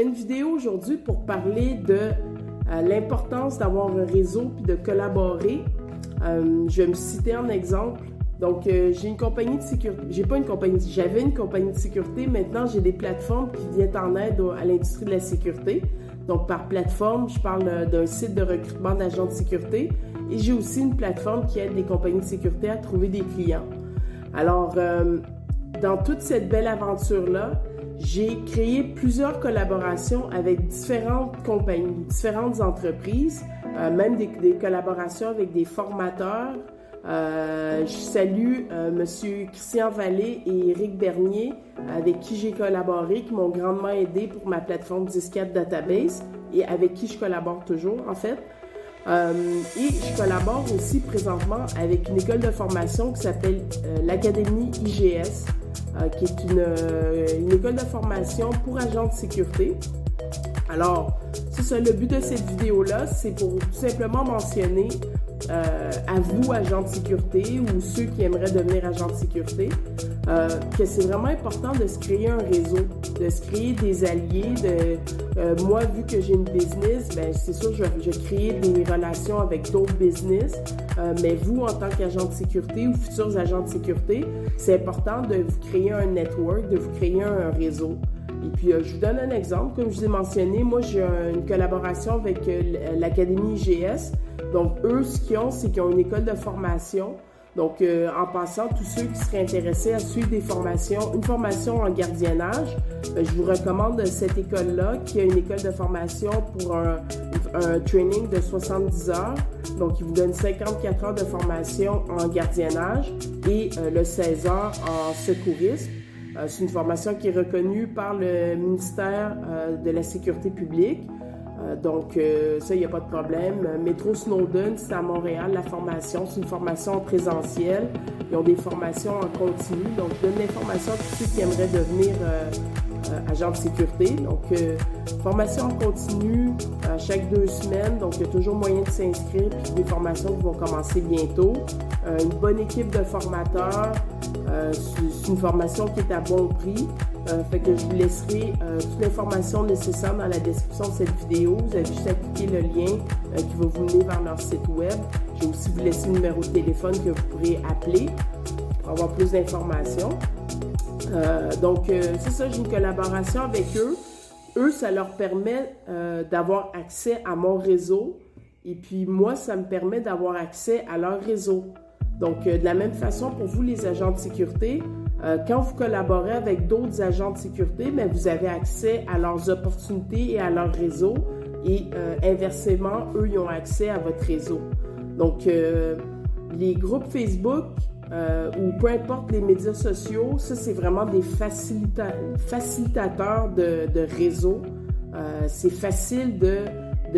Une vidéo aujourd'hui pour parler de l'importance d'avoir un réseau puis de collaborer. Je vais me citer un exemple. Donc, j'ai une compagnie de sécurité. J'avais une compagnie de sécurité. Maintenant, j'ai des plateformes qui viennent en aide à l'industrie de la sécurité. Donc, par plateforme, je parle d'un site de recrutement d'agents de sécurité. Et j'ai aussi une plateforme qui aide les compagnies de sécurité à trouver des clients. Alors, dans toute cette belle aventure-là, j'ai créé plusieurs collaborations avec différentes compagnies, différentes entreprises, même des collaborations avec des formateurs. Je salue M. Christian Vallée et Éric Bernier, avec qui j'ai collaboré, qui m'ont grandement aidé pour ma plateforme Disquette Database et avec qui je collabore toujours, en fait. Et je collabore aussi présentement avec une école de formation qui s'appelle l'Académie IGS, qui est une école de formation pour agents de sécurité. Alors, c'est ça, le but de cette vidéo-là, c'est pour tout simplement mentionner à vous, agents de sécurité, ou ceux qui aimeraient devenir agents de sécurité, que c'est vraiment important de se créer un réseau, de se créer des alliés. Moi, vu que j'ai une business, ben c'est sûr, je vais créer des relations avec d'autres business, mais vous, en tant qu'agent de sécurité ou futurs agents de sécurité, c'est important de vous créer un network, de vous créer un réseau. Et puis, je vous donne un exemple. Comme je vous ai mentionné, moi, j'ai une collaboration avec l'Académie IGS. Donc, eux, ce qu'ils ont, c'est qu'ils ont une école de formation. Donc, en passant, tous ceux qui seraient intéressés à suivre des formations, une formation en gardiennage, je vous recommande cette école-là, qui a une école de formation pour un training de 70 heures. Donc, ils vous donnent 54 heures de formation en gardiennage et le 16 heures en secourisme. C'est une formation qui est reconnue par le ministère de la Sécurité publique. Donc, ça, il n'y a pas de problème. Métro Snowden, c'est à Montréal, la formation. C'est une formation en présentiel. Ils ont des formations en continu. Donc, je donne l'information à tous ceux qui aimeraient devenir agent de sécurité. Donc, formation en continu chaque 2 semaines. Donc, il y a toujours moyen de s'inscrire. Puis des formations qui vont commencer bientôt. Une bonne équipe de formateurs. C'est une formation qui est à bon prix. Fait que je vous laisserai toute l'information nécessaire dans la description de cette vidéo. Vous avez juste à cliquer le lien qui va vous mener vers leur site web. Je vais aussi vous laisser le numéro de téléphone que vous pourrez appeler pour avoir plus d'informations. Donc, c'est ça, j'ai une collaboration avec eux. Eux, ça leur permet d'avoir accès à mon réseau. Et puis, moi, ça me permet d'avoir accès à leur réseau. Donc, de la même façon, pour vous, les agents de sécurité, quand vous collaborez avec d'autres agents de sécurité, bien, vous avez accès à leurs opportunités et à leur réseau. Et inversement, eux, ils ont accès à votre réseau. Donc, les groupes Facebook ou peu importe les médias sociaux, ça, c'est vraiment des facilitateurs de réseau. C'est facile de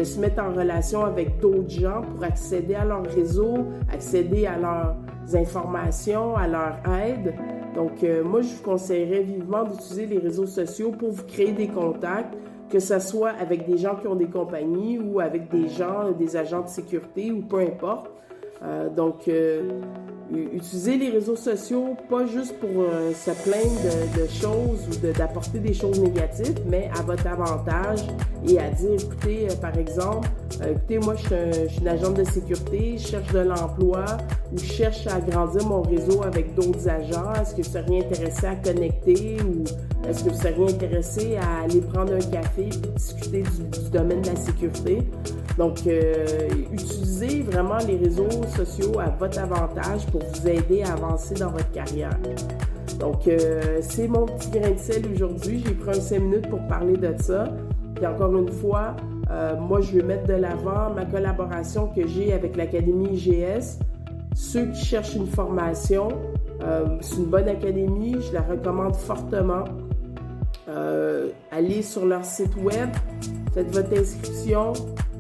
se mettre en relation avec d'autres gens pour accéder à leur réseau, accéder à leurs informations, à leur aide. Donc, moi, je vous conseillerais vivement d'utiliser les réseaux sociaux pour vous créer des contacts, que ce soit avec des gens qui ont des compagnies ou avec des gens, des agents de sécurité ou peu importe. Donc, utilisez les réseaux sociaux, pas juste pour se plaindre de choses ou d'apporter des choses négatives, mais à votre avantage et à dire, écoutez, par exemple, écoutez, moi, je suis une agente de sécurité, je cherche de l'emploi ou je cherche à agrandir mon réseau avec d'autres agents. Est-ce que vous seriez intéressé à connecter ou est-ce que vous seriez intéressé à aller prendre un café et discuter du domaine de la sécurité? Donc, utilisez vraiment les réseaux sociaux à votre avantage pour vous aider à avancer dans votre carrière. Donc, c'est mon petit grain de sel aujourd'hui. J'ai pris 5 minutes pour parler de ça. Puis encore une fois, moi, je veux mettre de l'avant ma collaboration que j'ai avec l'Académie IGS. Ceux qui cherchent une formation, c'est une bonne académie, je la recommande fortement. Allez sur leur site web, faites votre inscription,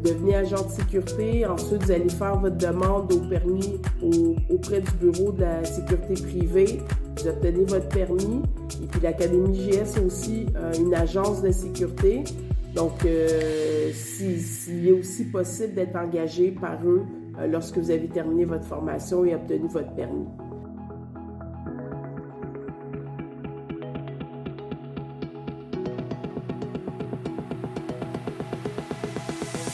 devenez agent de sécurité. Ensuite, vous allez faire votre demande au permis auprès du bureau de la sécurité privée. Vous obtenez votre permis. Et puis, l'Académie IGS a aussi une agence de sécurité. Donc, il est aussi possible d'être engagé par eux lorsque vous avez terminé votre formation et obtenu votre permis.